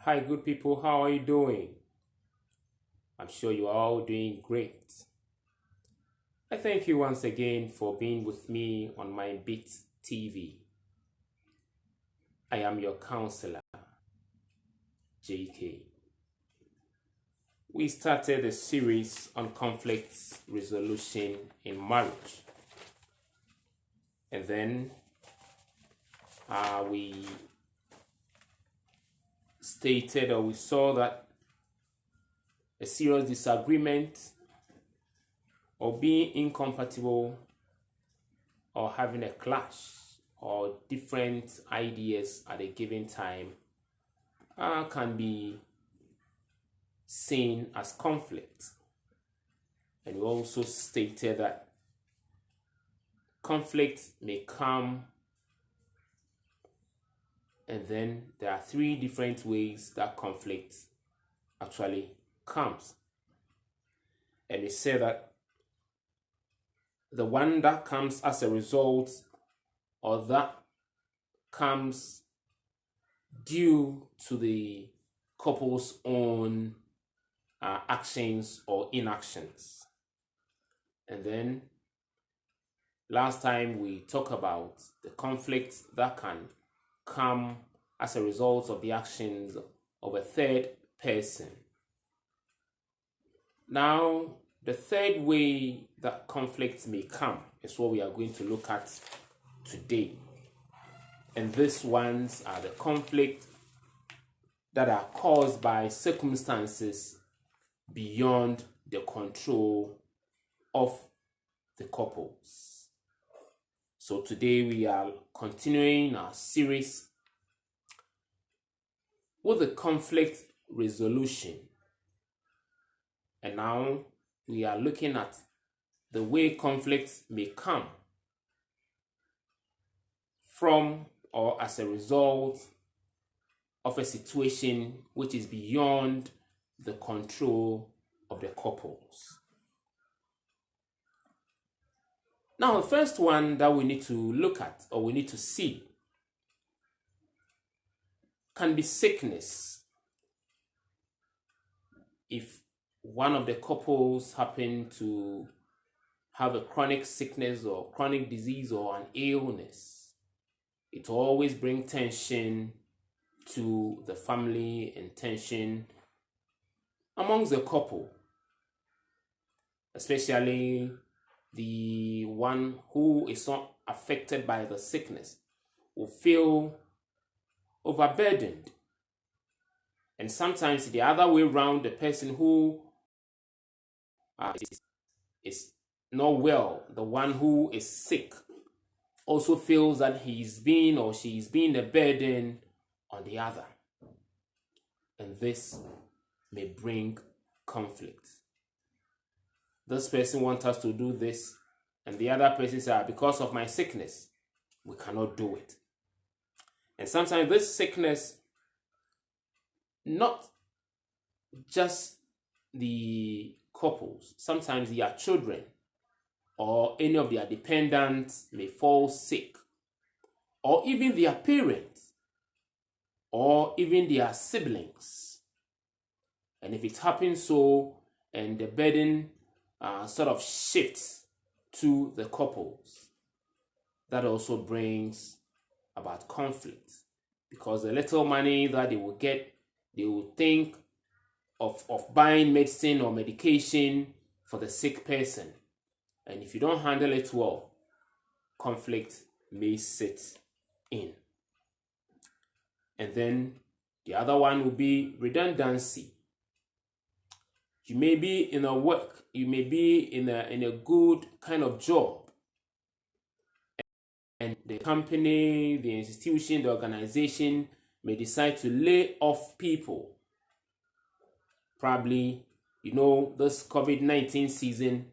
Hi, good people. How are you doing? I'm sure you're all doing great. I thank you once again for being with me on my pt3. I am your counselor, JK. We started a series on conflict resolution in marriage. And then we stated, or we saw that a serious disagreement or being incompatible or having a clash or different ideas at a given time can be seen as conflict. And we also stated that conflict may come, and then there are three different ways that conflict actually comes. And we said that the one that comes as a result, or that comes due to the couple's own actions or inactions. And then last time we talked about the conflict that can come as a result of the actions of a third person. Now, the third way that conflict may come is what we are going to look at today. And these ones are the conflict that are caused by circumstances beyond the control of the couples. So today we are continuing our series with the conflict resolution. And now we are looking at the way conflicts may come from or as a result of a situation which is beyond the control of the couples. Now, the first one that we need to look at, or we need to see, can be sickness. If one of the couples happen to have a chronic sickness or chronic disease or an illness, it always brings tension to the family and tension amongst the couple, especially the one who is not affected by the sickness will feel overburdened. And sometimes the other way around, the person who is not well, the one who is sick, also feels that he's being or she's being a burden on the other. And this may bring conflict. This person wants us to do this, and the other person says, because of my sickness, we cannot do it. And sometimes this sickness, not just the couples, sometimes their children or any of their dependents may fall sick, or even their parents, or even their siblings. And if it happens so, and the burden sort of shifts to the couples, that also brings about conflict, because the little money that they will get, they will think of buying medicine or medication for the sick person. And if you don't handle it well, conflict may set in. And then the other one will be redundancy. You may be in a work, you may be in a good kind of job, and the company, the institution, the organization may decide to lay off people. Probably, this COVID-19 season,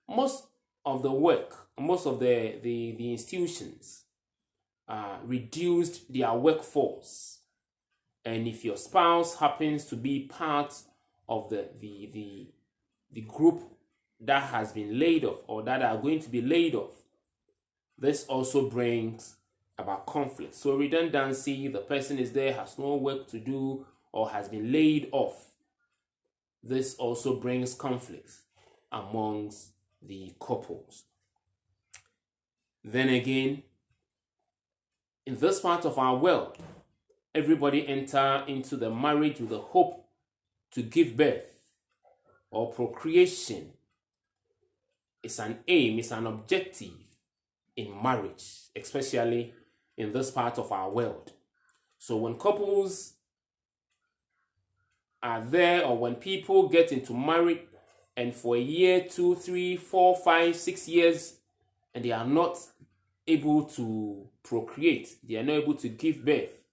most of the work, most of the institutions reduced their workforce. And if your spouse happens to be part of the group that has been laid off or that are going to be laid off, this also brings about conflict. So redundancy, the person is there, has no work to do, or has been laid off, this also brings conflicts amongst the couples. Then again, in this part of our world, everybody enter into the marriage with the hope to give birth, or procreation is an aim, is an objective in marriage, especially in this part of our world. So when couples are there, or when people get into marriage and for a year, 2, 3, 4, 5, 6 years, and they are not able to procreate, they are not able to give birth,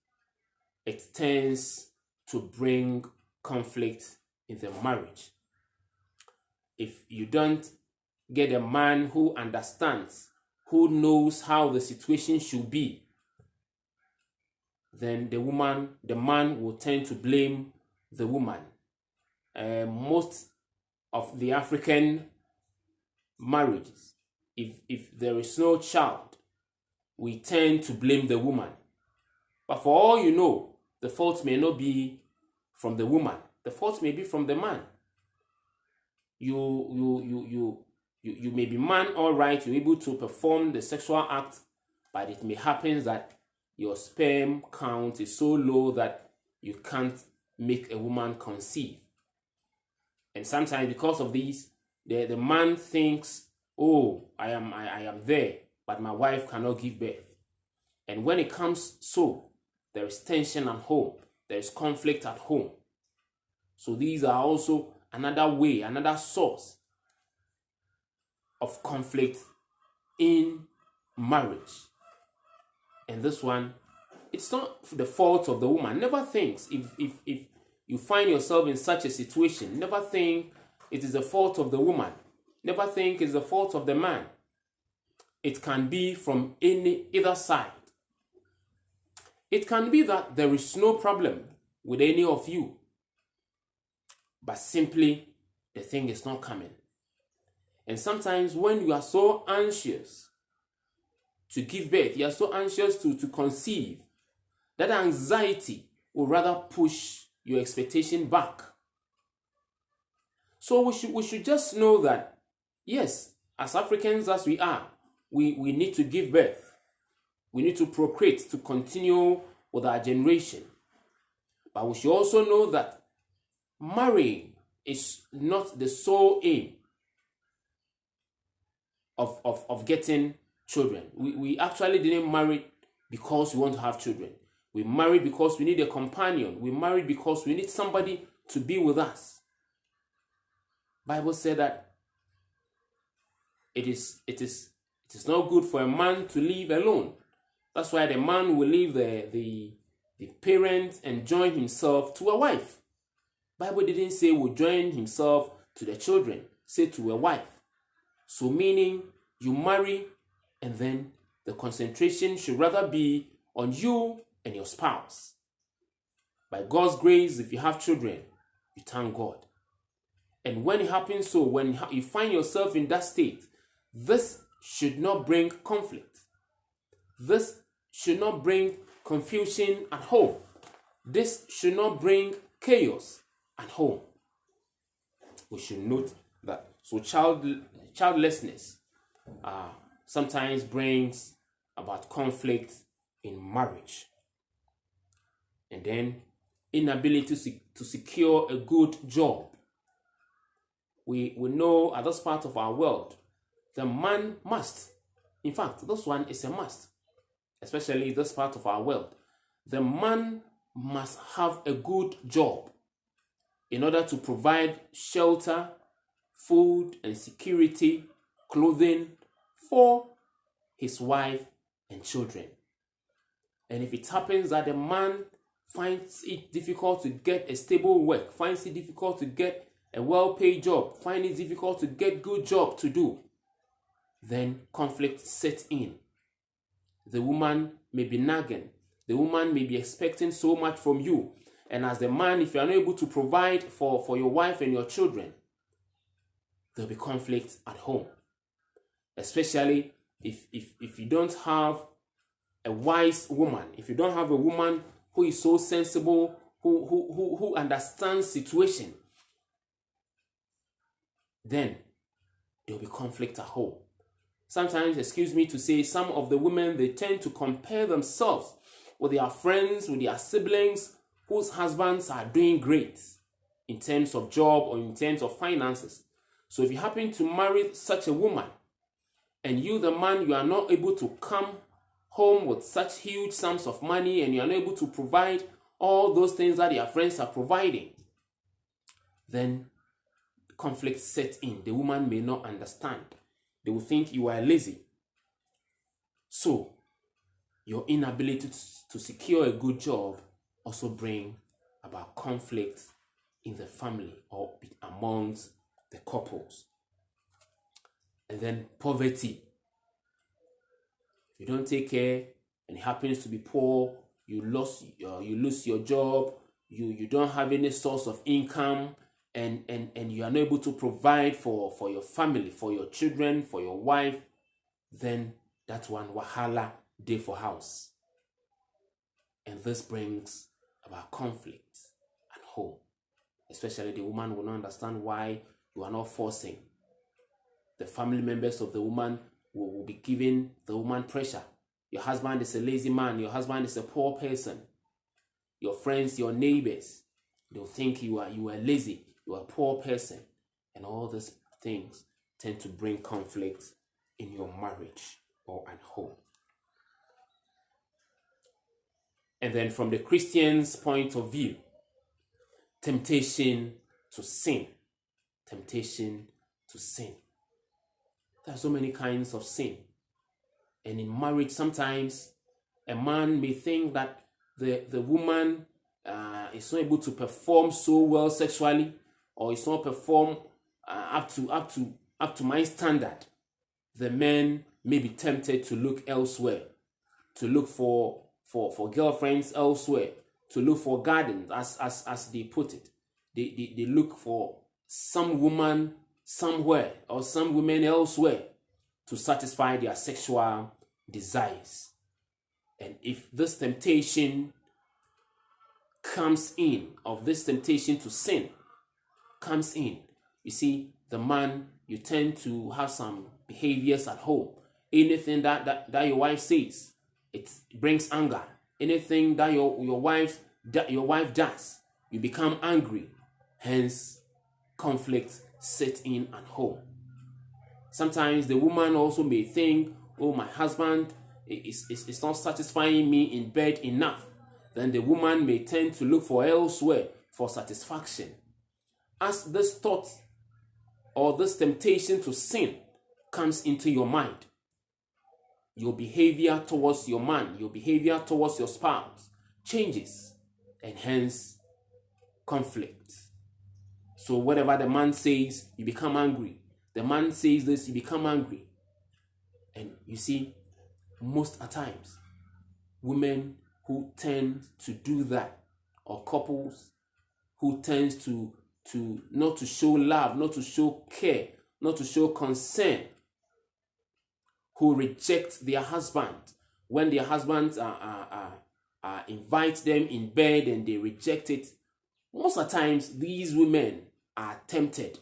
it tends to bring conflict in the marriage. If you don't get a man who understands, who knows how the situation should be, then the man will tend to blame the woman. Most of the African marriages, if there is no child, we tend to blame the woman. But for all you know, the fault may not be from the woman. The fault may be from the man. You may be man, all right, you're able to perform the sexual act, but it may happen that your sperm count is so low that you can't make a woman conceive. And sometimes because of these, the man thinks, oh, I am there, but my wife cannot give birth. And when it comes so, there is tension at home, there is conflict at home. So these are also another way, another source of conflict in marriage. And this one, it's not the fault of the woman. Never think, if you find yourself in such a situation, never think it is the fault of the woman. Never think it's the fault of the man. It can be from either side. It can be that there is no problem with any of you, but simply the thing is not coming. And sometimes when you are so anxious to give birth, you are so anxious to conceive, that anxiety will rather push your expectation back. So we should just know that, yes, as Africans as we are, we need to give birth. We need to procreate to continue with our generation. But we should also know that marrying is not the sole aim of getting children. We actually didn't marry because we want to have children. We marry because we need a companion. We marry because we need somebody to be with us. Bible said that it is not good for a man to live alone. That's why the man will leave the parents and join himself to a wife. Bible didn't say will join himself to the children, say to a wife. So meaning you marry and then the concentration should rather be on you and your spouse. By God's grace, if you have children, you thank God. And when it happens so, when you find yourself in that state, this should not bring conflict. This should not bring confusion at home. This should not bring chaos at home. We should note that. So childlessness sometimes brings about conflict in marriage. And then inability to secure a good job. We know at this part of our world, the man must. In fact, this one is a must. Especially this part of our world. The man must have a good job in order to provide shelter, food and security, clothing for his wife and children. And if it happens that the man finds it difficult to get a stable work, finds it difficult to get a well-paid job, finds it difficult to get good job to do, then conflict sets in. The woman may be nagging. The woman may be expecting so much from you. And as the man, if you are not able to provide for your wife and your children, there will be conflict at home. Especially if you don't have a wise woman, if you don't have a woman who is so sensible, who understands situation, then there will be conflict at home. Sometimes, excuse me to say, some of the women, they tend to compare themselves with their friends, with their siblings, whose husbands are doing great in terms of job or in terms of finances. So if you happen to marry such a woman, and you, the man, you are not able to come home with such huge sums of money, and you are not able to provide all those things that your friends are providing, then conflict sets in. The woman may not understand. They will think you are lazy. So your inability to secure a good job also bring about conflict in the family or amongst the couples. And then poverty. If you don't take care and it happens to be poor, you lose your job, you don't have any source of income, and you are not able to provide for your family, for your children, for your wife, then that's one wahala day for house. And this brings about conflict at home. Especially the woman will not understand why you are not forcing. The family members of the woman will be giving the woman pressure. Your husband is a lazy man. Your husband is a poor person. Your friends, your neighbors, they'll think you are lazy. You are a poor person. And all these things tend to bring conflict in your marriage or at home. And then from the Christian's point of view, temptation to sin. Temptation to sin. There are so many kinds of sin. And in marriage, sometimes a man may think that the woman is not able to perform so well sexually, or is not perform up to my standard. The man may be tempted to look elsewhere, to look for girlfriends elsewhere, to look for gardens, as they put it. They look for some woman somewhere or some women elsewhere to satisfy their sexual desires. And if this temptation comes in, of this temptation to sin comes in, you see, the man, you tend to have some behaviors at home. Anything that your wife says, it brings anger. Anything that your wife does, you become angry. Hence, conflict sets in at home. Sometimes the woman also may think, oh, my husband is not satisfying me in bed enough. Then the woman may tend to look for elsewhere for satisfaction. As this thought or this temptation to sin comes into your mind, your behavior towards your man, your behavior towards your spouse changes, and hence conflict. So whatever the man says, you become angry. The man says this, you become angry. And you see, most at times, women who tend to do that, or couples who tend to not to show love, not to show care, not to show concern, who reject their husband when their husbands invite them in bed and they reject it. Most of the times, these women are tempted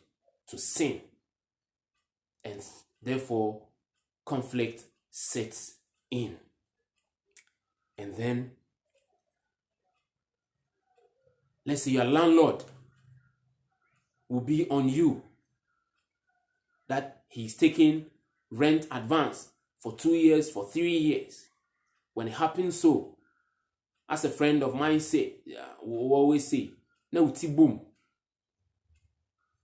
to sin, and therefore conflict sets in. And then, let's say your landlord will be on you that he's taking rent advance for 2 years, for 3 years. When it happens so, as a friend of mine said, will always say, "No, boom."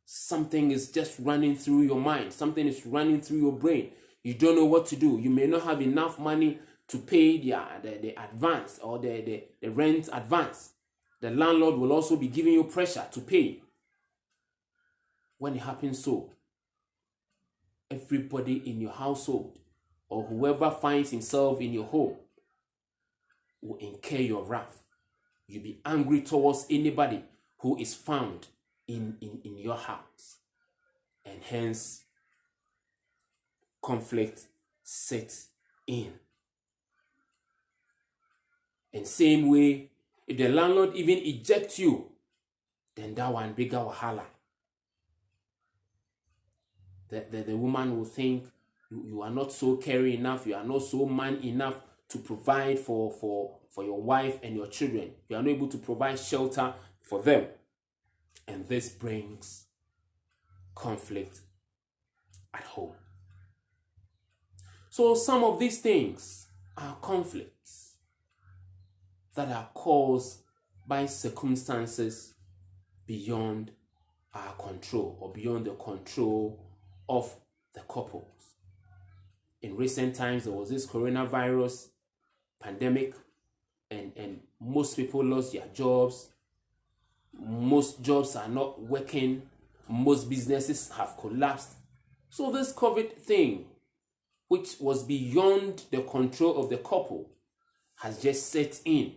Something is just running through your mind. Something is running through your brain. You don't know what to do. You may not have enough money to pay the advance or the rent advance. The landlord will also be giving you pressure to pay. When it happens so, everybody in your household or whoever finds himself in your home will incur your wrath. You'll be angry towards anybody who is found in your house. And hence, conflict sets in. And same way, If the landlord even ejects you, then that one bigger wahala. The woman will think you are not so caring enough, you are not so man enough to provide for your wife and your children. You are not able to provide shelter for them. And this brings conflict at home. So some of these things are conflicts that are caused by circumstances beyond our control or beyond the control of the couples. In recent times, there was this coronavirus pandemic, and most people lost their jobs. Most jobs are not working. Most businesses have collapsed. So this COVID thing, which was beyond the control of the couple, has just set in.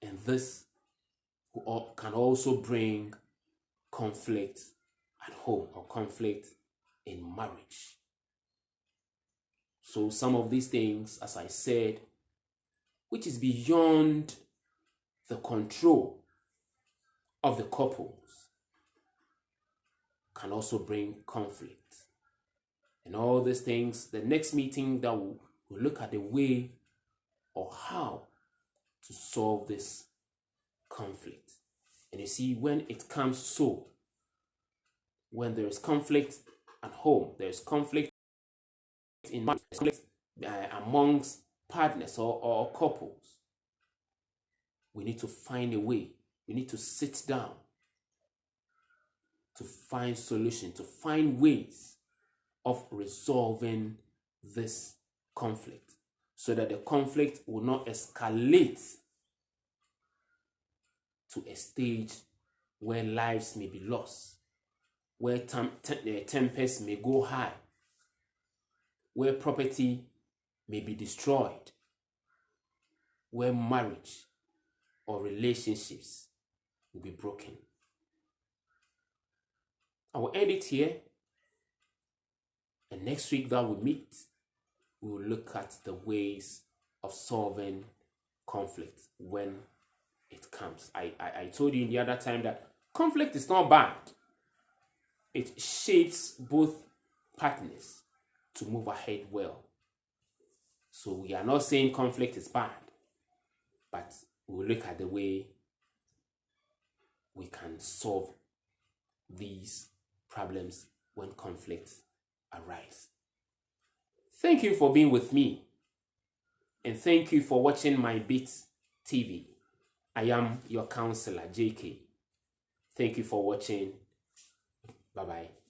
And this can also bring conflict at home or conflict in marriage. So some of these things, as I said, which is beyond the control of the couples, can also bring conflict. And all these things, the next meeting that we'll look at the way or how to solve this conflict. And you see, when it comes so, when there is conflict at home, there is conflict in marriage, conflict amongst partners or couples, we need to find a way. We need to sit down to find solutions, to find ways of resolving this conflict so that the conflict will not escalate to a stage where lives may be lost, where tempers may go high, where property may be destroyed, where marriage or relationships will be broken. I will end it here, and next week that we meet, we will look at the ways of solving conflict when it comes. I told you the other time that conflict is not bad. It shapes both partners to move ahead well. So we are not saying conflict is bad, but we will look at the way we can solve these problems when conflicts arise. Thank you for being with me, and thank you for watching my pt3. I am your Counsellor JK. Thank you for watching. Bye-bye.